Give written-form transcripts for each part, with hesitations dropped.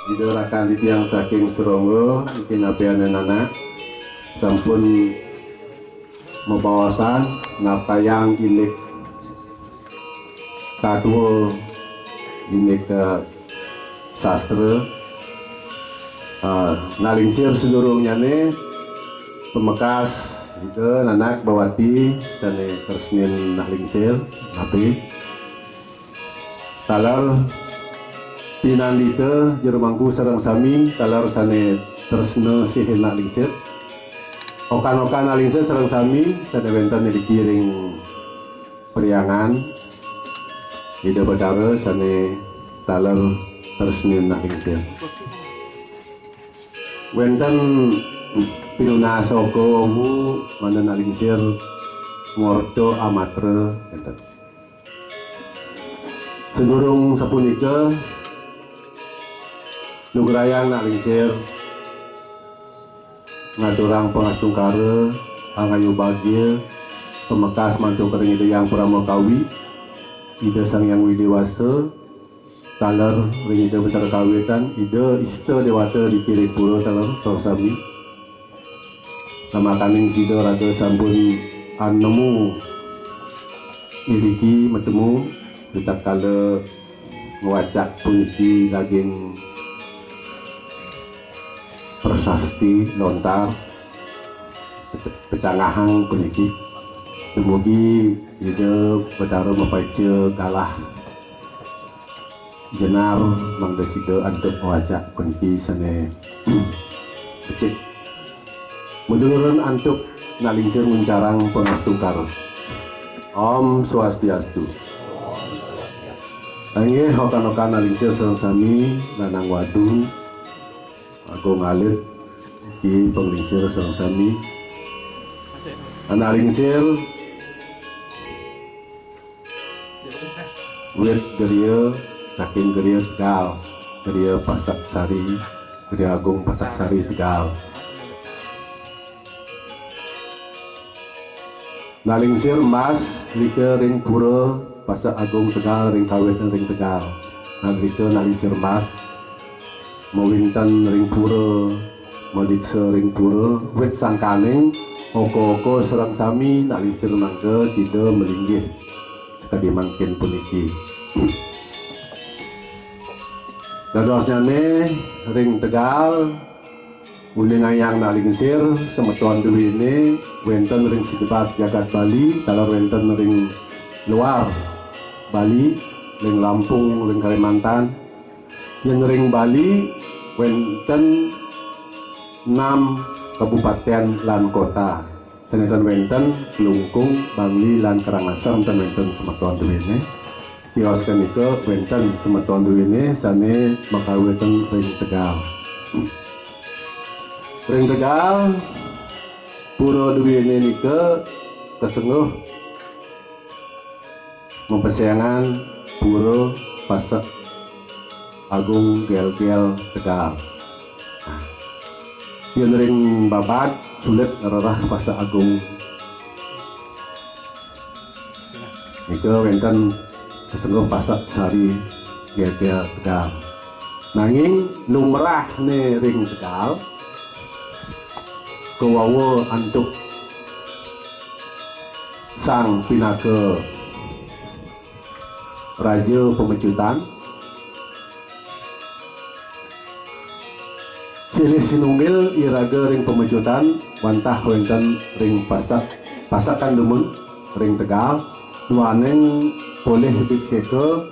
Diderakan titiang saking Suronggo kinapian anak sampun membawasan napayang inik kadua inik sastra nalingsir seluruhnya nih pemekas itu anak bawati sane tersnin nalingsir napi talar pinandita jerumangku sareng sami talar sane tersne sihin nalingsir okan-okan nalingsir sareng sami sane benten dikiring periangan ida bedara sane talar tersne nalingsir wenten pinuna soko wu mana nalingsir ngorto amatre enten sedurung sapunika nugrayang nalingsir ngadurang pengastungkara angayu bagia pemekas mantu kering ide yang pramokawi ide sang yang widewasa talar ring ide bentar kawitan ide ista dewata dikirim pura talar sorsami nama kaning sida raga sampun anemu iriki metemu tetap kala ngewacak puniki daging prasasti lontar pecangahang puniki dumugi ide bedara mapaice galah jenar mangdesida antep wajak puniki sane becik menurun antuk nalingsir mencarang pengastungkar Om Swastiastu Angge hokan-hokan nalingsir sareng sami lanang wadung aku ngalir di penglingsir sareng sami nalingsir wit geria saking geria Tegal geria Pasak Sari geria Agung Pasak Sari Tegal nalingsir mas like ring pura Pasak Agung Tegal ring kawetan ring Tegal nalika nalingsir mas mawintan ring pura madiksa ring pura wit sangkaning oko-oko serang sami nalingsir mangga sida melinggih sekadi mangkin puniki dadosnyane ring Tegal uling ayang nalingsir semeton duwine wenten ring sidebat jagat Bali talar wenten ring luar Bali ring Lampung ring Kalimantan yang ring Bali wenten 6 kabupaten lan kota senajan wenten Kelungkung Bangli lan Karangasem ten wenten semeton duwine tios kenika wenten semeton duwine sane makaweten ring Tegal ring Tegal pura duwine nika kesenguh mempersayangan pura Pasak Agung Gel-Gel Tegal yang ring babat sulit ngerarah Pasak Agung nika wenten kesenguh Pasak Sari Gel-Gel Tegal nanging lumrah ne ring Tegal kewawa antuk sang pinaka Raja Pemecutan silih sinunggil iraga ring Pemecutan wantah wenten ring Pasakan Demun ring Tegal duaneng poleh bikseke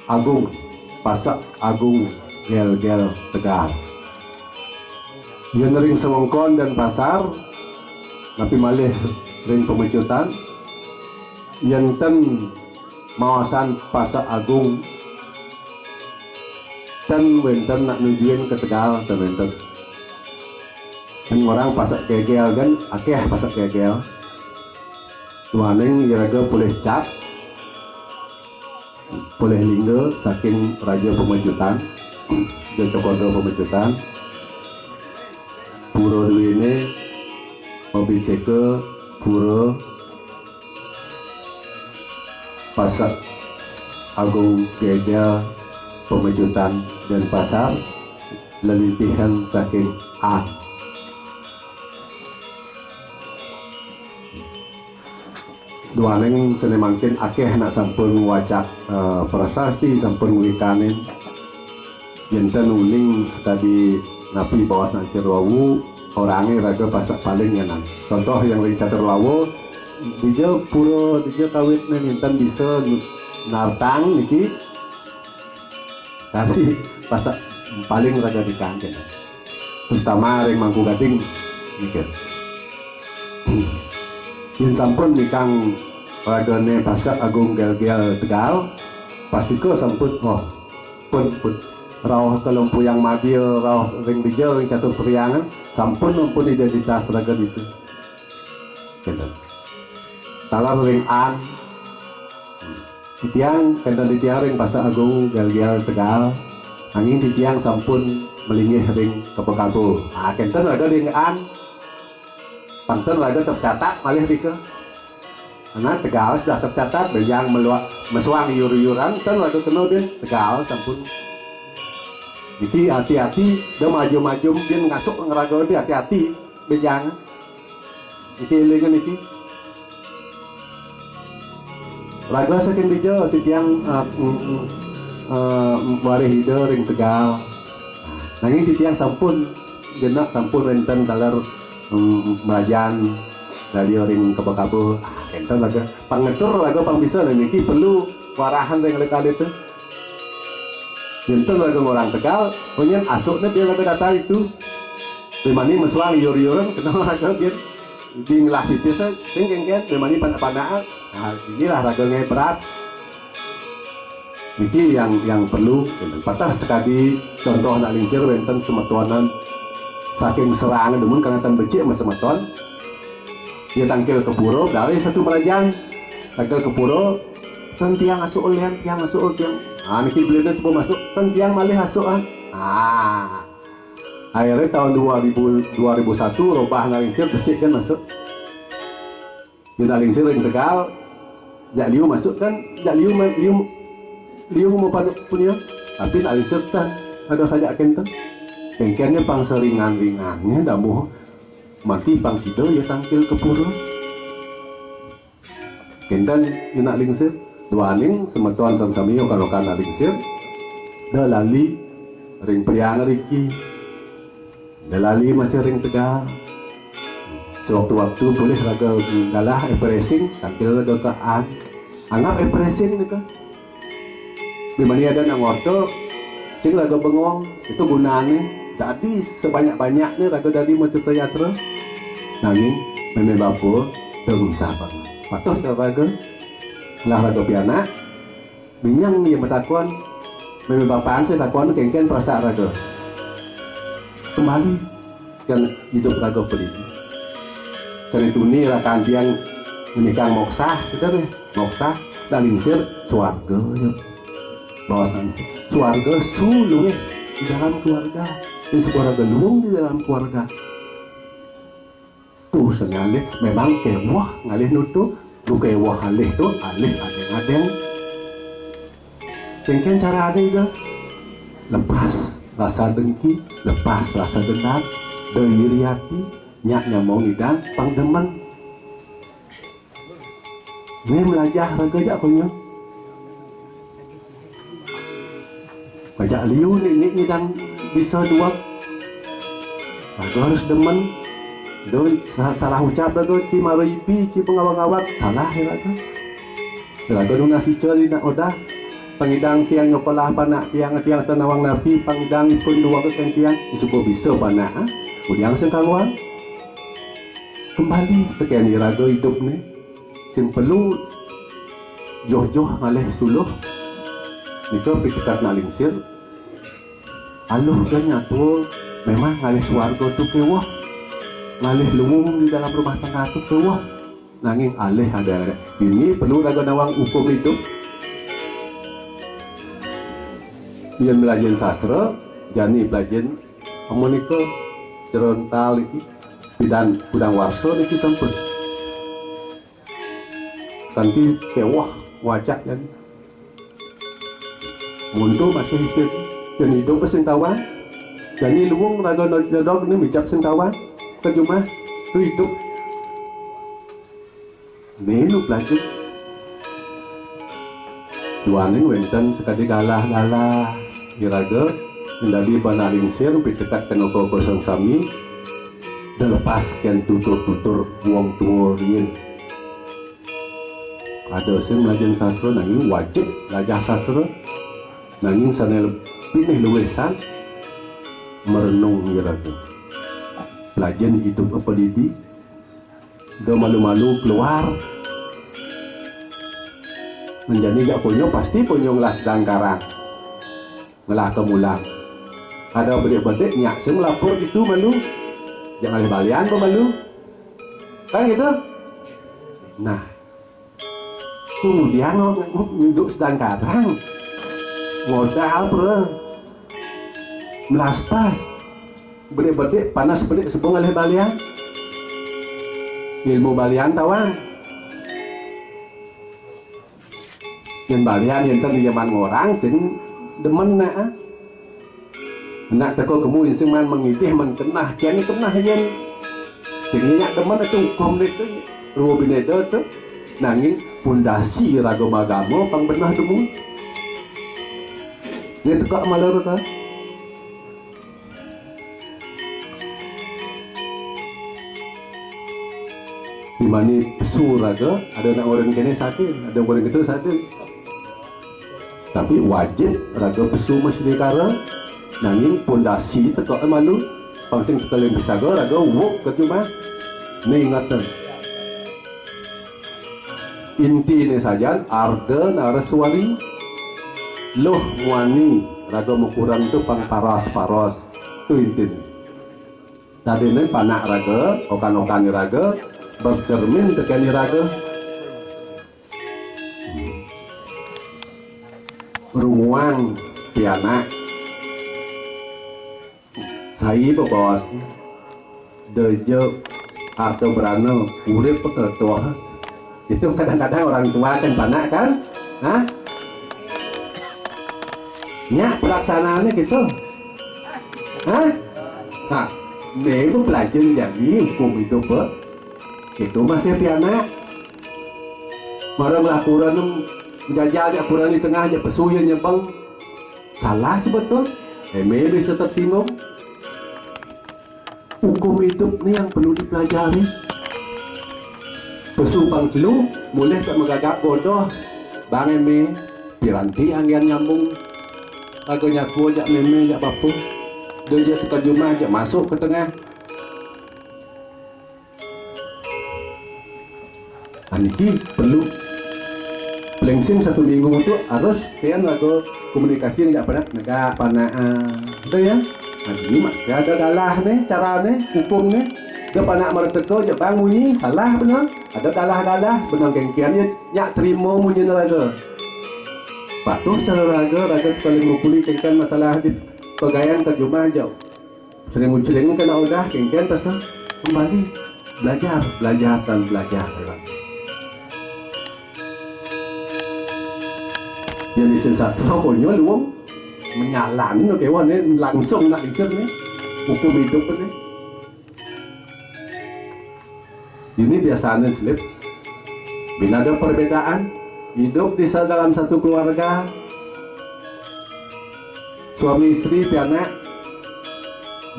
Agung Pasak Agung Gel-Gel Tegal yang ring Semongkon dan Pasar tapi malih ring Pemecutan yenten mawasan Pasak Agung dan wenten nak nujuin ke Tegal dan wenten kan orang Pasak Gegel kan akeh Pasak Gegel tuaneng iraga boleh cap boleh lingga saking Raja Pemecutan dan Cokondo Pemecutan pura duwine mobil seke pura pasar agung gegel pemejutan dan pasar lelitihan saking A. Duaneng senemangkin akeh nak sampun wacak prasasti sampun wikanin jenten uning sekali napi bawas nang Cirwawu orangnya raga pasak paling nyanan. Contoh yang lain catur lawo dija pura dija kawit ninten bisa nartang niki tapi pasak paling raga dikangken terutama ring Mangku Gading mikir yang sampun nikang ragane pasak agung gel-gel Tegal pastiko sampun pun rauh kelempuyang mabil rauh ring dija ring catur priangan sampun identitas raga itu talar ring an titiang kenten titiang ring pasak agung gel-gel Tegal angin titiang sampun melingih ring Kepekabo kenten raga ring an panten raga tercatat malih dike karena Tegal sudah tercatat yang mesuang iur-iuran kan raga kena dia Tegal sampun iki hati-hati dia maju-maju dia ngasuk ngeraga dia hati-hati bejang iki lingan iki raga saking dija titiang warih hide ring Tegal nanging titiang sampun genak sampun renten dalar merajan dari ring Kepekabo enten laga pangetur laga pang bisa niki perlu warahan ring lekal itu enten laga orang Tegal punya asuknya dia laga data itu bimani mesuang iur-iuran kenal laga biar di ngelah pipis sing kengken bimani panah-panah inilah raga ngai berat niki yang perlu patah sekali contoh nak lingsir wenten semetuanan saking serangan demun karena tan becik mas semeton dia tangkil ke pura dari satu merajan tangkil ke pura kan tiang asuk ulian tiang asuk tiang niki belenda sebelum masuk kan tiang malih asukan akhirnya tahun 2001 robah nalingsir besik kan masuk yang nalingsir yang Tegal jak liu masuk kan jak liu mau pada punya tapi nalingsir kan ada saja kenten kengkennya pang seringan-ringannya damu mati pang sido ya tangkil ke pura kenten nak lingsir duaning semetuan samsamiyo kalau kan lingsir dah lali ring priang riki dah lali masih ring Tegal sewaktu-waktu boleh raga galah pressing tangkil raga ke anggap pressing nih kan dimana ada nang ordo sing raga bengong itu gunanya jadi sebanyak-banyaknya raga dari macet-yatra nanging meme bapu terusah banget patuh cara raga lah raga piana binyang dia bertakuan meme bapaan saya takuan kengken perasa raga kembali kan hidup raga peliti cari tuni rakan tiang menikah moksah kita deh moksah dan lingsir suarga bawas nangis suarga sulu di dalam keluarga dan sebuah geluung di dalam keluarga tuh sengalih memang kewah ngalih nutu lu kewah alih tuh alih adeng-adeng kengken cara ada itu lepas rasa dengki lepas rasa dendam dari hati nyaknya mau ngidang pangdemen ini melajah raga jak punya bajak liu nih ngidang bisa dua raga harus demen doi salah ucap raga ci maroipi ci pengawang-awak salah ya raga nu nasi ceri nak odah pangidang tiang nyokolah panak tiang tenawang napi pangidang pun dua ke tiang isupo bisa panak udiang sengkaluan kembali tekan raga hidup nih sing perlu joh-joh ngalih suluh nika pikikat nak lingsir aluh dan nyatu memang ngalih suarga tu kewah ngalih lumung di dalam rumah tangga tu kewah nanging alih ada ini perlu raga nawang hukum hidup yang belajar sastra jani belajar amonika cerontal iki pidan kudang warso niki sampun kanti kewah wajak yan mundur masih hisip dan hidup pesentawan jadi luwung raga nodog ini bijak sentawan kejumah tu hidup nih lu belajar luaning wenten sekali galah-galah iraga indali banaling sir dekat kenoko kosong sami delepaskan tutur-tutur wong tua rian ada sing belajar sastra nanging wajib belajar sastra nanging sanel pilih luwesan merenung iraga belajar hidup apa didi gak malu-malu keluar menjadi gak konyo pasti konyo ngelas dan karang ngelah kemulang ada bedek-bedek nyak sing lapor gitu malu jangan oleh balian kok malu kan gitu nah kemudian nguduk sedang karang modal bro melas pas bedek-bedek panas bedek sepung oleh balian ilmu balian tawang yang balian yang tadi zaman orang sing demen nak teko kemu sing man mengidih man kenah jani kenah yen sing nyak demen itu hukum itu ruwo bineda tu nanging pondasi ragama agama pang benah demu dia tekak malar kan di mana pesu raga ada nak orang kene sadin ada orang itu sadin tapi wajib raga pesu mesti dikara nanging pondasi tekak malu pangsing tekalin bisaga raga wuk ke cuma ni ingatan inti ni saja arda naraswari loh muani raga mukuran tu pang paras tu inti tadi ni panak raga okan-okan raga bercermin tekan raga ruang pianak saya bos dejo atau berano urip pekertua itu kadang-kadang orang tua kan panak kan ya pelaksanaannya gitu nah ini pun belajar jadi hukum hidup itu masih pianak marah melakukan menjajah akuran di tengah aja pesuya nyempeng salah sebetul bisa tersinggung hukum hidup ini yang perlu dipelajari pesu pang telu mulai tak megagap bodoh bang eme piranti anggian nyambung agaknya tua jak meme jak papu dia je tekan jumlah jak masuk ke tengah aniki perlu Lengsing 1 minggu itu harus kian lagu komunikasi nggak pernah negak panah itu ya ini masih ada galah nih cara nih hukum nih dia panah merteko je bang munyi salah benar ada galah benar kengkian ya nyak terima munyi raga patuh cara raga paling mukuli kengkian masalah di pegayaan terjemah jauh sering kena udah kengkian terus kembali belajar dan belajar yang di sastra konyol luang menyalan no kewan ni langsung nak isir ni hukum hidup ni ini biasanya slip bila ada perbedaan hidup di dalam satu keluarga suami istri pianak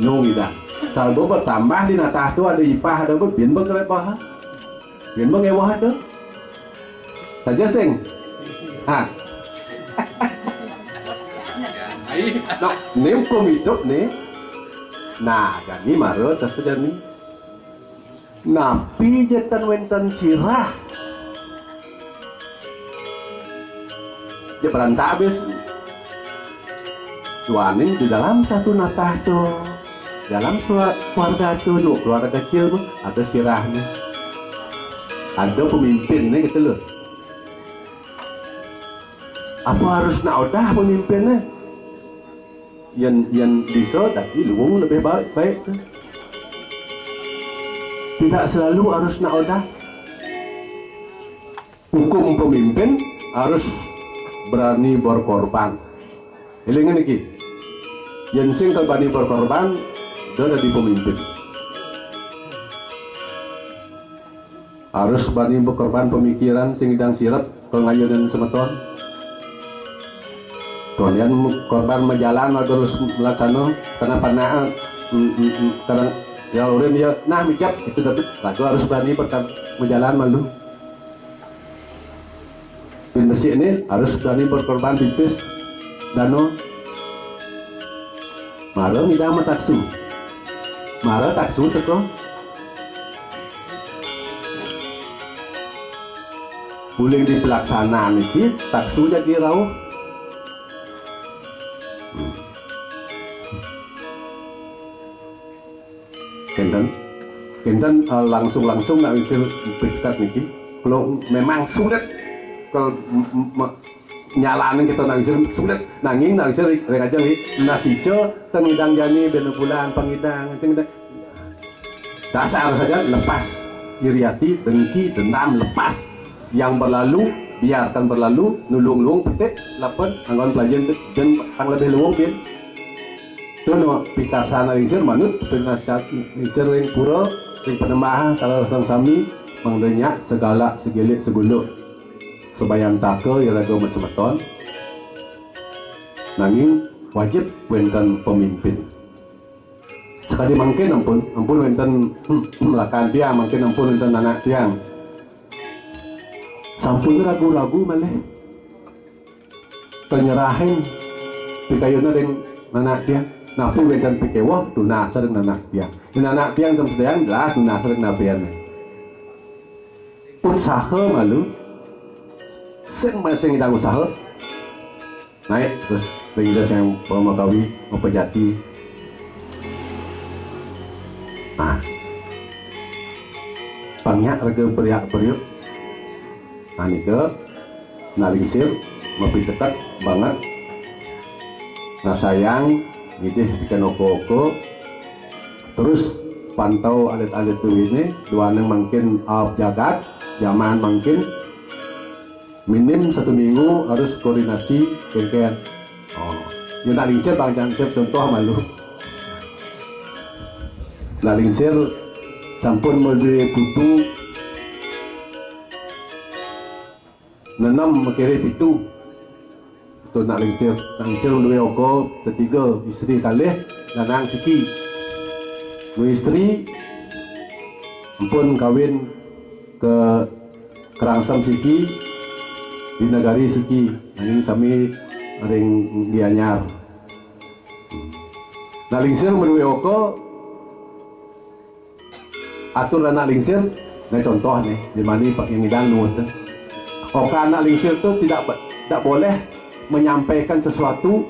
nyong ida salbo bertambah di natah tu ada ipah ada ber bian berkelepah bian berewah tu saja sing nah, ini hukum hidup nih nah jadi marah terus nih napi jetan wenten sirah dia berantak habis suanin di dalam satu natah tuh dalam keluarga tuh dua keluarga kecil tuh ada sirahnya ada pemimpinnya gitu loh apa harus nak udah pemimpinnya yang bisa tapi luang lebih baik Tidak selalu harus nak odah. Hukum pemimpin harus berani berkorban. Ilingan iki. Yang sing berani berkorban dia di pemimpin. Harus berani berkorban pemikiran sing idang sirap pengayonan semeton. Tuan korban menjalan harus melaksana karena pernah karena ya urin ya nah mijap itu dapat lagu harus berani menjalan malu. Besi ini harus berani berkorban pipis dano. Mara ngidang mataksu. Mara taksu teko. Boleh di pelaksanaan ini taksu jadi rauh. Kenten langsung nak bisa dekat niki. Kalau memang sulit kalau nyalain kita nak bisa sulit nanging nak bisa aja nih nasico tengidang jani benu bulan pengidang dasar saja lepas iriati dengki dendam lepas. Yang berlalu biarkan berlalu, nulung-lung petik lapan anggon pelajaran dan ang lebih luang pian. Tu no pikar sana lingsir manut penasihat lingsir ring pura ring penemah kalau rasam sami mangdenya segala segelik seguluk sebayang take ya lagu mesemeton. Nanging wajib wenten pemimpin. Sekali mungkin ampun wenten melakukan tiang mungkin ampun wenten anak tiang. Sampun ragu-ragu malah penyerahin pikayuna dengan anak tiang napi wedan pikewa dunasa dengan anak tiang dengan anak tiang jam sedang jelas dunasa dengan napian usaha malu sing masing idang usaha naik terus pengidas yang Purwokawi mau pejati pangnya raga beriak-beriuk Anika nalingsir mapi dekat banget nah sayang gitu bikin oko-oko terus pantau alit-alit tuh ini dua neng mungkin jagat zaman mungkin minim 1 minggu harus koordinasi kengken yang nalingsir bang jansir contoh malu nalingsir sampun mode putu nenam makiri pitu itu nak lingsir dua oko ketiga istri kalih lanang siki nu istri ampun kawin ke Kerangsam siki di negari siki nanging sami ring dianyar nak lingsir dua oko atur anak lingsir nah contoh nih di mana pak yang idang nuwut Oka anak lingsir itu tidak boleh menyampaikan sesuatu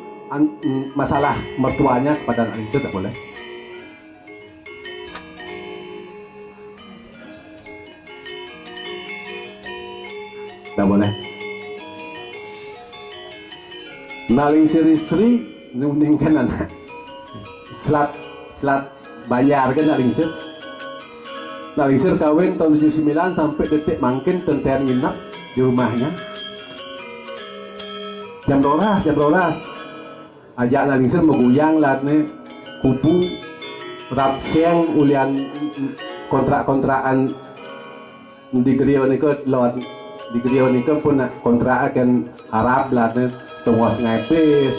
masalah mertuanya kepada anak lingsir, tidak boleh. Tidak boleh. Anak lingsir istri mendingkan anak selat bayar kan anak lingsir. Anak lingsir kawin tahun 79 sampai detik makin tenten nginap di rumahnya jam 12 ajak nalingsir meguyang latne kupu rap siang ulian kontrak-kontrakan di Grio nika lewat di Grio nika pun kontrak akan Arab latne tengwas ngepis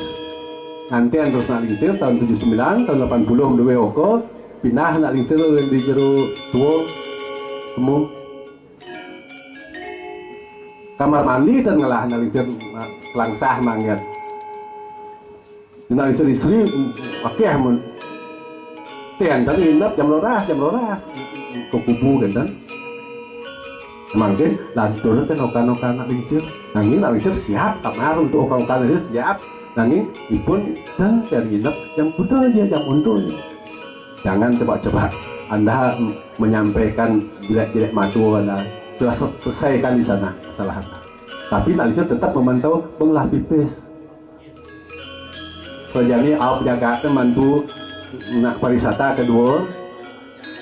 nanti terus nalingsir tahun 79 tahun 80 dua oko pindah nalingsir di jero tua temu kamar mandi dan ngelah nalisir langsah manggat nalisir istri oke mun tian tadi inap jam loras ke kubu kan mangkin lantur kan okan nalisir nanging nalisir siap kamar untuk okan nalisir siap nanging ipun dan inap jam kuda aja jam undur jangan coba-coba Anda menyampaikan jelek-jelek madu Anda sudah selesaikan di sana masalah Anda. Tapi nalisir tetap memantau pengelah pipis. Jadi awak jaga mantu nak pariwisata kedua,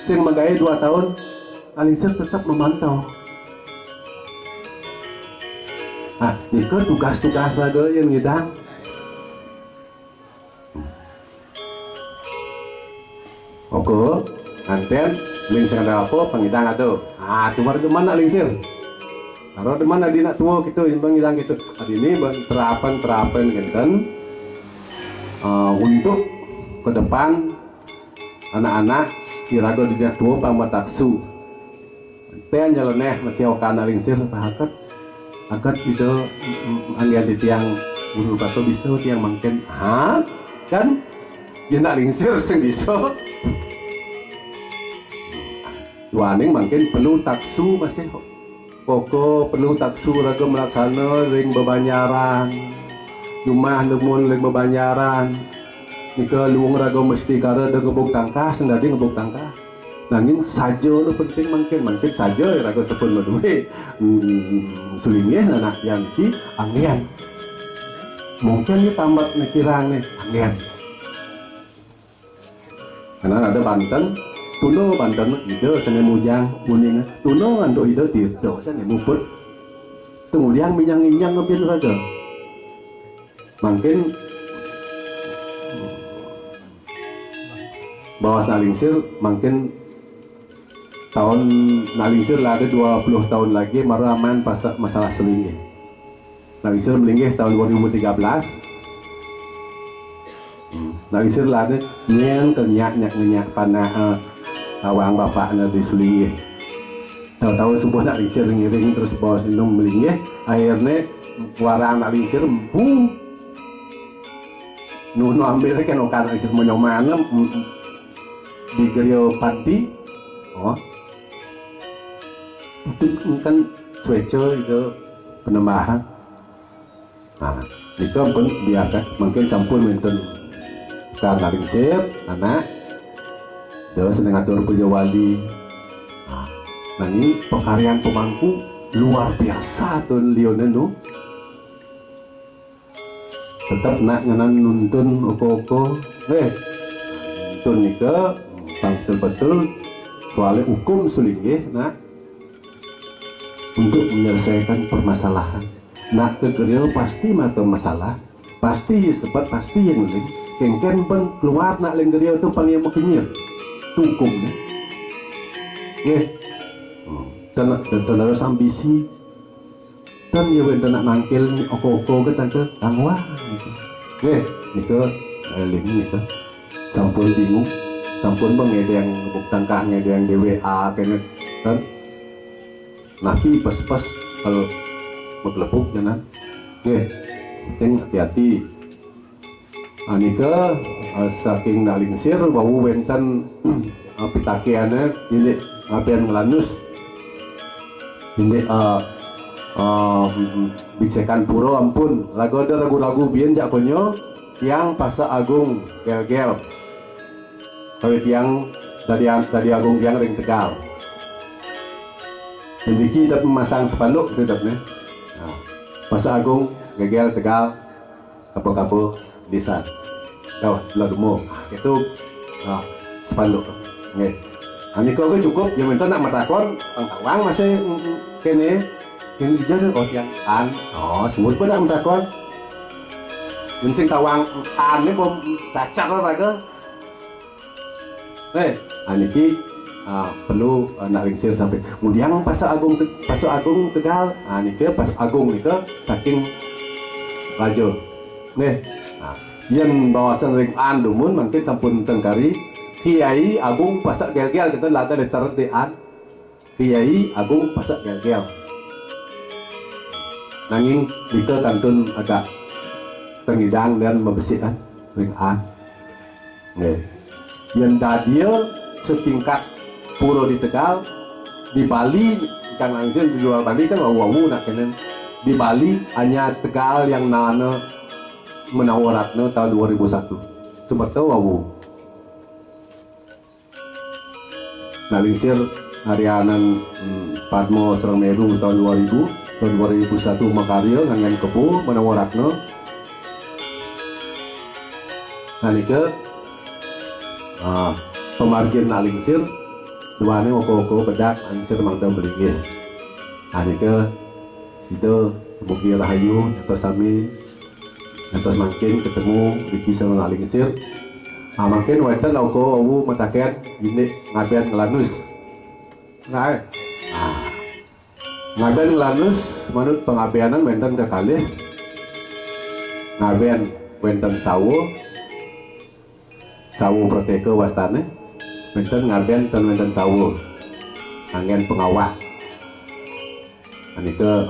sing megai 2 tahun Nalingsir tetap memantau. Nah, nika tugas-tugas lagi yang ngidang. Oke, anten lingsir ada apa pengidang ada. Ah, tuh baru mana lingsir? Kalau di mana di nak tua gitu, yang pengidang gitu. Adi ini terapan genten untuk ke depan anak-anak kirago di nak tua pamataksu. Ten jalannya masih okana lingsir pahakat. Agar itu angin di tiang guru kata bisa tiang mangken. Hah? Kan? Ya nak lingsir sing bisa. Waning mungkin perlu taksu masih pokok perlu taksu raga melaksana ring bebanyaran rumah nemun ring bebanyaran nika luang raga mesti kara ada ngebuk tangkah sendiri ngebuk tangkah nanging saja lo penting mungkin saja ya raga sepun medue sulingnya anak yang ki angian mungkin ni tambah nekirang angian karena ada Banten tuno Banten ide sana mujang kuning tuno untuk ide tirto sana muput kemudian minyang-minyang ngebin raga mungkin bawas nalingsir mungkin tahun nalingsir lah ada 20 tahun lagi maraman pas masalah selingih nalingsir melinggih tahun 2013 nalingsir lah ada nyen kenyak panah awang bapak na disulingih tahu-tahu sebuah nak lingsir ngiring terus bawa minum melingih akhirnya warang nak lingsir empu nuno ambil kan okan lingsir menyomana di gerio panti oh itu kan swece itu penambahan nah itu pun biarkan mungkin campur minten karena lingsir anak dia sedang atur puja wali. Nah ini pekaryaan pemangku luar biasa tuh Lionel. Tetap nak nganan nuntun oko-oko. Nuntun nika betul-betul soalnya hukum sulinggih nak untuk menyelesaikan permasalahan. Nak kegeril pasti mata masalah, pasti sebab pasti yang lain. Kengken pun keluar nak lenggeril tu panggil makinyir. Hukum ni, dan harus ambisi, dan ya ben nak nangkil ni oko-oko ke tangke tangwa, ni ke eling ni ke, sampun bingung, sampun bang ada yang ngebuk tangkah, ada yang DWA kena, kan, naki pas kalau berkelepuk jangan, penting hati-hati. Anika saking nalingsir bau wenten pitakiannya ini ngapain melanus ini bicekan puro ampun ragu-ragu bian jakonyo yang pasa agung gel-gel kawit yang dari agung yang ring Tegal Indiki dapat memasang spanduk sedapnya pasa agung gel-gel Tegal kapal-kapal lisan dah lagumu itu spanduk nggih ani kau cukup yang minta nak matakon pangtawang masih kene yang jadi yang an semut pun nak matakon yang sing tawang an ni bom cacat lah raga aniki perlu nak lingsir sampai kemudian pasal agung Tegal aniki pas agung ni ke saking raja nggih yang bawasan ring andumun mungkin sampun tengkari Kiai Agung pasak gel-gel kita lada letter an Kiai Agung pasak gel-gel nanging kita kantun agak tengidang dan membersihkan ring an yang dadia setingkat puro di Tegal di Bali kan langsung di luar Bali kan wawu nak kenen di Bali hanya Tegal yang nana menawaratna tahun 2001 semata wawu nalingsir harianan Padmo Serang Meru tahun 2001 makarya ngangen kepu menawaratna nanika pemargin nalingsir duane oko-oko bedak ansir mangda melingin. Ani ke situ mugi rahayu nyatos sami nyatos makin ketemu Riki sama ngaling sir. Makin weten oko awu mataken ini ngaben ngelanus. Nah, ngaben ngelanus manut pengabeanan wenten kekalih. Ngaben wenten sawo proteke wastane wenten ngaben ten wenten sawo angen pengawak anika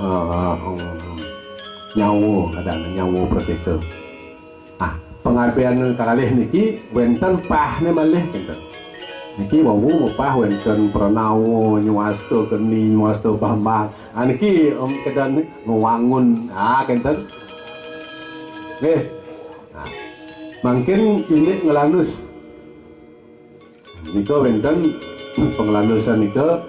nyawo adana nyawo proteke pengabean kalih niki wenten pahne malih kinten niki wawu pah wenten pranawa nyuwasta geni nyuwasta bambang niki kedan ngewangun kinten nggih. Mungkin ini ngelanus nika wenten pengelanusan nika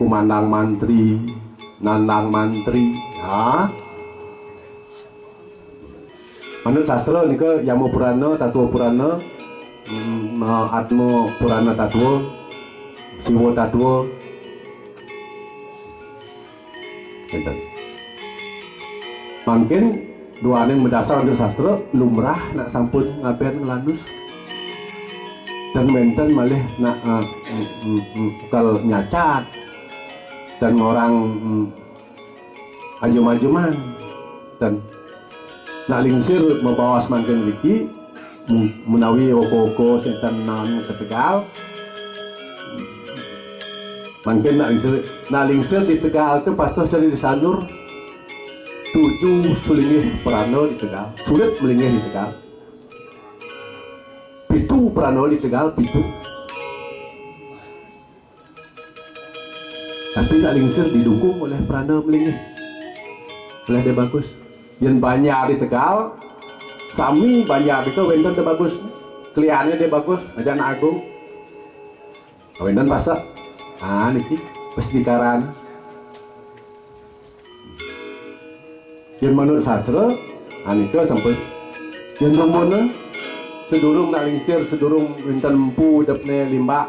kumandang mantri nandang mantri manut sastra nika Yamo Purana Tatwa Purana Atma Purana Tatwa Siwa Tatwa enten mungkin dua yang berdasar untuk sastra lumrah nak sampun ngaben ngelanus dan menten malih nak kalau nyacat dan orang ajum-ajuman dan nak lingsir membawa semangkin Riki menawi oko-oko setan non ketegal mungkin nak lingsir di Tegal itu patuh dari Sanur 7 sulingih Prana di Tegal, sulit melingih di Tegal. 7 Prana di Tegal, 7. Tapi tak lingsir didukung oleh Prana melingih. Oleh dia bagus. Yang banyak di Tegal, sami banyak itu wenten dia bagus. Kliannya dia bagus, aja anak agung. Wenten pasak. Niki pesdikaran. Yang menurut sastra anika sampai yang rumona sedurung nak lingsir sedurung winten empu depne limbak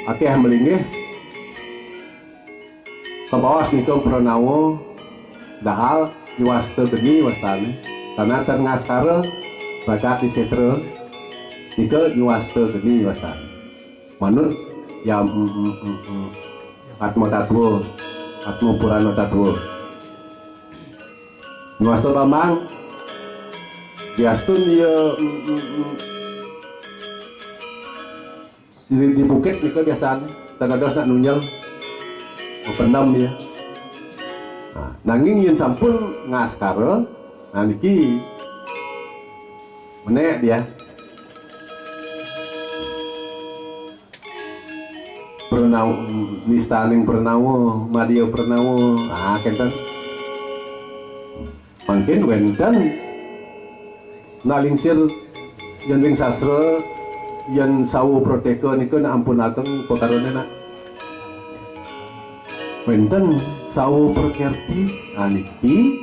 akeh melingih kabawas nika pranawa dahal nyuwasta geni wastane karena tengaskara bakat disetra nika nyuwasta geni wastane manut ya Atma Tatwa Atma Purana Tatwa Nyuwasta Bambang biastun dia di bukit nika biasanya tanados nak nunjal pendam dia nanging yen sampun ngaskara niki menek dia Pernawa nistaning Pernawa Madya Pernawa kenten mungkin wenten nalingsir yang sastra yang sawo proteka nika nak ampun ageng pekarone nak wenten sawo perkerti niki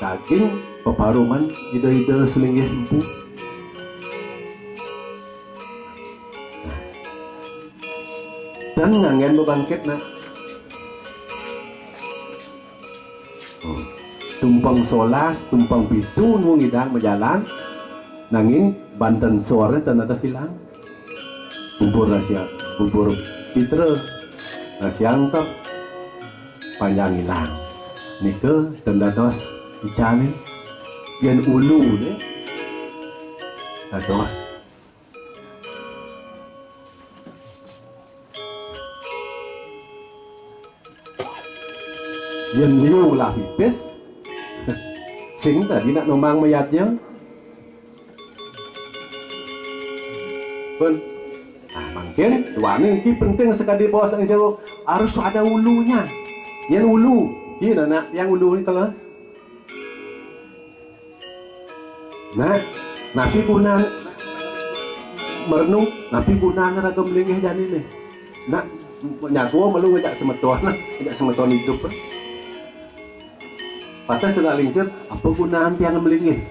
daging peparuman ida-ida selinggih empu dan ngangen bebangkit nak tumpang solas, tumpang pitu nung idang berjalan nanging Banten sore dan atas silang bubur rahasia bubur pitra nasiantok panjang hilang nika tendados dicalin yang ulu deh dados yang liu lah pipis sing tadi nak nomang mayatnya pun mungkin dua ini penting sekali bos harus ada ulunya yang ulu ini anak yang ulu ini telah napi guna merenung napi guna ragam linggih jani nih nak nyago malu ngajak semeton hidup patah celah lingsir apa gunaan tiang melingih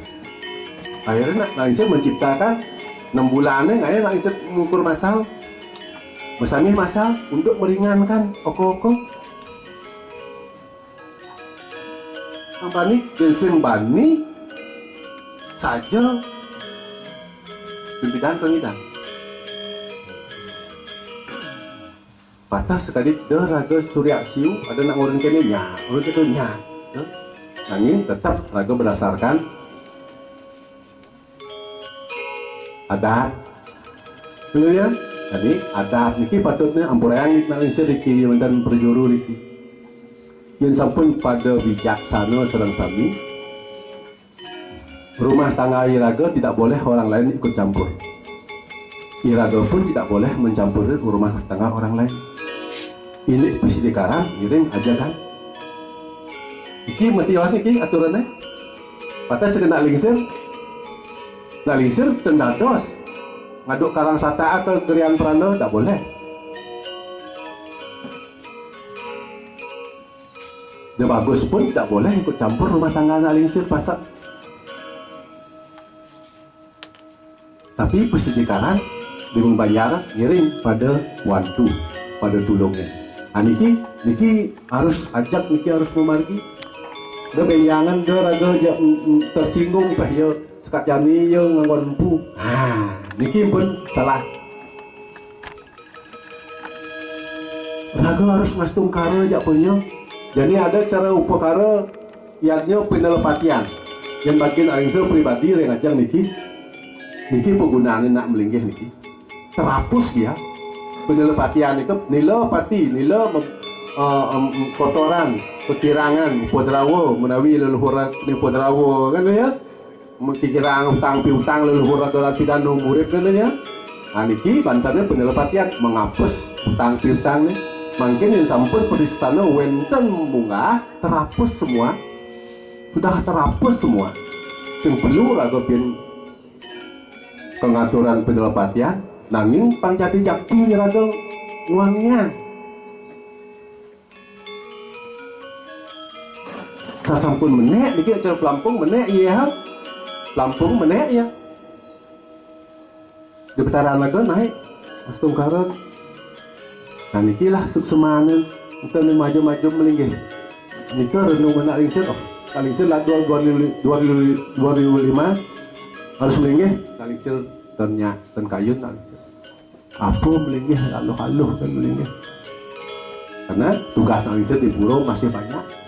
akhirnya nak lingsir menciptakan 6 bulan ngaya nak isep mengukur masal. Masangih masal untuk meringankan oko-oko. Bani genseng bani saja pimpinan pengidang. Patah sekali dah raga surya siu ada nak orang kene nya, orang itu nya. Angin tetap raga berdasarkan adat. Betul ya? Jadi adat niki patutnya ampurayang nik nak sediki dan perjuru niki. Yang sampun pada bijaksana serang sami. Rumah tangga iraga tidak boleh orang lain ikut campur. Iraga pun tidak boleh mencampuri rumah tangga orang lain. Ini pisidikaran, giring aja kan. Iki mati awas niki aturannya. Patah sekena lingsir. Nak lingsir tendados. Ngaduk karang sata atau gerian peranda tak boleh. Sudah bagus pun tak boleh ikut campur rumah tangga nak lingsir pasal. Tapi pesidikaran bingung bayar ngiring pada wantu, pada tulungnya. Niki harus ajak, niki harus memargi. Dia bayangan dia raga tersinggung pah ya sekat jani ya nganggon empu. Niki pun salah. Raga harus ngastung kara jak punya. Jadi ada cara upakara yaknya penelepatian. Yang bagian alingsir pribadi yang ajang niki penggunaannya nak melinggih niki. Terhapus dia. Penelepatian itu nila pati, nila kotoran, kekirangan, podrawo, menawi leluhur ni podrawo kan ya. Kikirang utang piutang leluhur dalam pidana murid kan ya. Niki bantarnya penelepatian menghapus utang piutang ni. Mungkin yang sampun peristana wenten munggah terhapus semua. Sudah terhapus semua. Sing perlu raga pian pengaturan penelepatian nanging pangjati jakti raga uangnya. Sasampun menek niki acara pelampung menek ya. Pelampung menek ya. Di petaran raga naik astung karat. Dan niki lah suksemangan kita maju-maju melinggih. Niki renungan nak lingsir. Lingsir lah 2005 harus melinggih. Lingsir dan kayun nak lingsir. Apa melinggih haluh-haluh dan melinggih. Karena tugas nak lingsir di Puro masih banyak.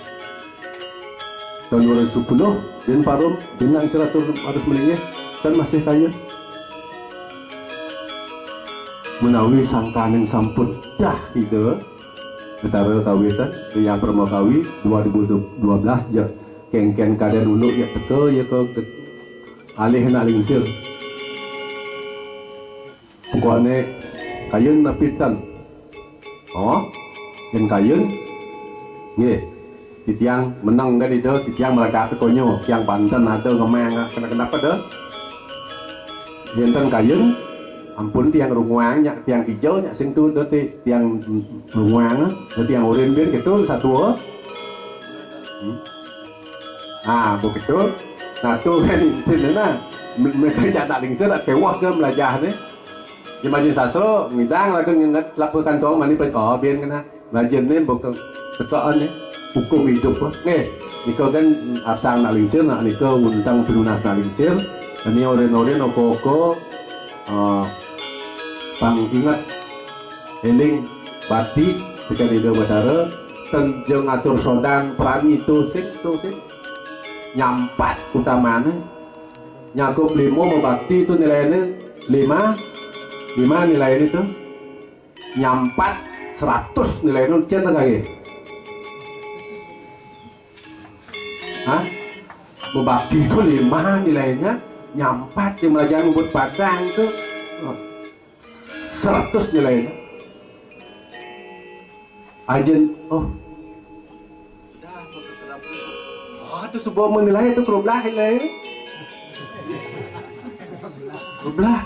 Tahun 2010 bin parum bin lingsir harus melinggih dan masih kayun. Menawi sangkaning sampun dah ide betara kawitan yang perma kawi 2012 je kengken kaden ulu ya teke ya ke alih nak lingsir pokoknya kayun napitan yang kayun ye titiang menang kan ide titiang mereka tekonyo yang Banten ada ngemang kenapa dah yang kayun ampun tiang runguang nyak tiang hijau nyak sing tu tiang runguang tiang oren biar gitu satu begitu satu kan itu na mereka tak lingsir tak kewah ke belajar ni di majlis sasro midang lagi nginget lapu kantong mani biar kena belajar ni bukan tekaan ni hukum hidup nih niko kan arsang nak lingsir nak niko undang pelunas nak lingsir ini oren-oren oko-oko pang ingat eling batik ketika di Batara tenjeng atur sodan perani itu sing nyampat utamanya nyakup 5 membakti itu nilainya 5 nilainya itu nyampat 100 nilainya cen lagi membakti itu 5 nilainya nyampat yang belajar membuat padang itu 100 nilainya. Ajen, itu sebuah menilai itu kerublah nilainya. Kerublah.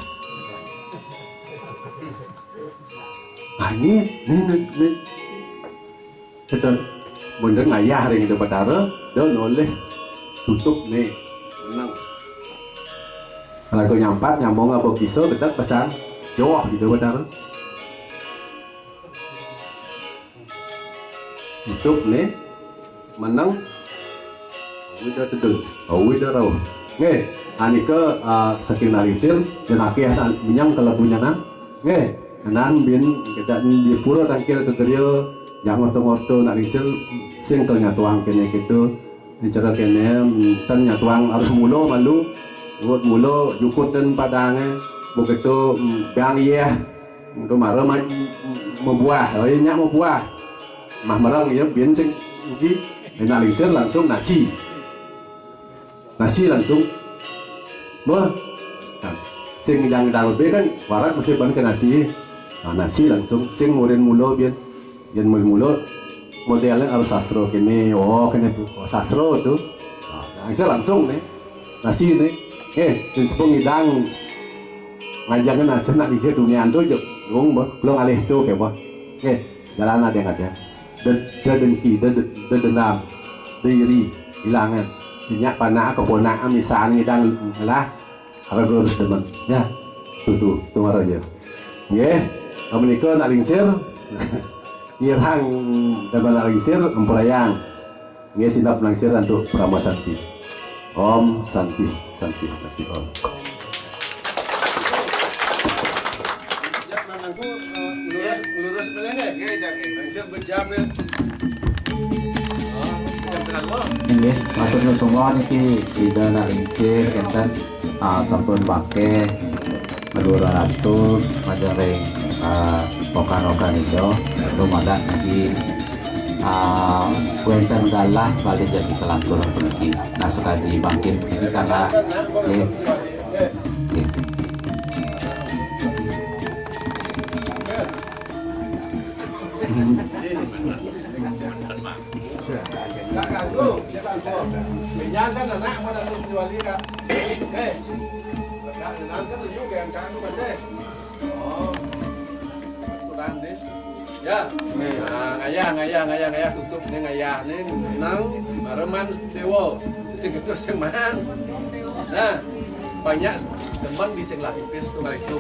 Ini. Kita benda ngayah yang ada Batara, dan oleh tutup nih, menang. Kalau nyampat nyambung apa kisah bedak pasang jauh gitu benar. Hidup nih menang udah teduh, udah raw. Nge, ani ke sekinalisir dan akhirnya minyak kalau punya nan. Nge, nan bin kita di pura tangkil ke gerio yang ngoto-ngoto nak lisir sing ternyatuang kene gitu. Cara kene ten nyatuang harus mulo malu, buat mulo jukut dan padangnya begitu bang iya, itu marah membuah, oh iya membuah. Mah merang ya biar sing ugi analisir langsung nasi langsung bah sing yang dalam kan warak mesti ban ke nasi nasi langsung sing murin mulo biar yang mulo modelnya harus sastro kene kene sastro tuh bisa langsung nih nasi nih dan sepung hidang ngajakin nasi nak bisa dunia antu jong belum alih tuh kayak bah jalan ada yang ada dengki, dendam, diri, hilangan, minyak panah, keponaan, misalnya ngidang lah, harus demen, ya, tuh marah aja, ya, kamu nikah nak lingsir, irang dengan nak lingsir, emperayang, ya sinap langsir untuk Brahma Santi, Om Santi, Om. Lurus melengeh, langsir berjam ya. Ini matur nuwun semua niki ida nalingsir enten sampun pake melurah atur majareng okan-okan itu lumayan niki wenten galah balik jadi kelantur puniki nah sekali bangkin ini karena Minyak kan anak mana jual dia kan? Nanti sesuatu yang kan tu macam. Oh, kurang deh. Ya, ngayah tutup ni ngayah ni nang reman dewa segitu seman. Nah, banyak teman di sing lagi pes tu balik tu.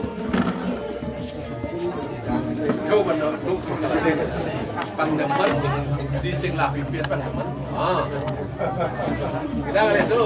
Kau mana tu kalau dia pandeman di sing lagi pes pandeman. Kita lihat tu.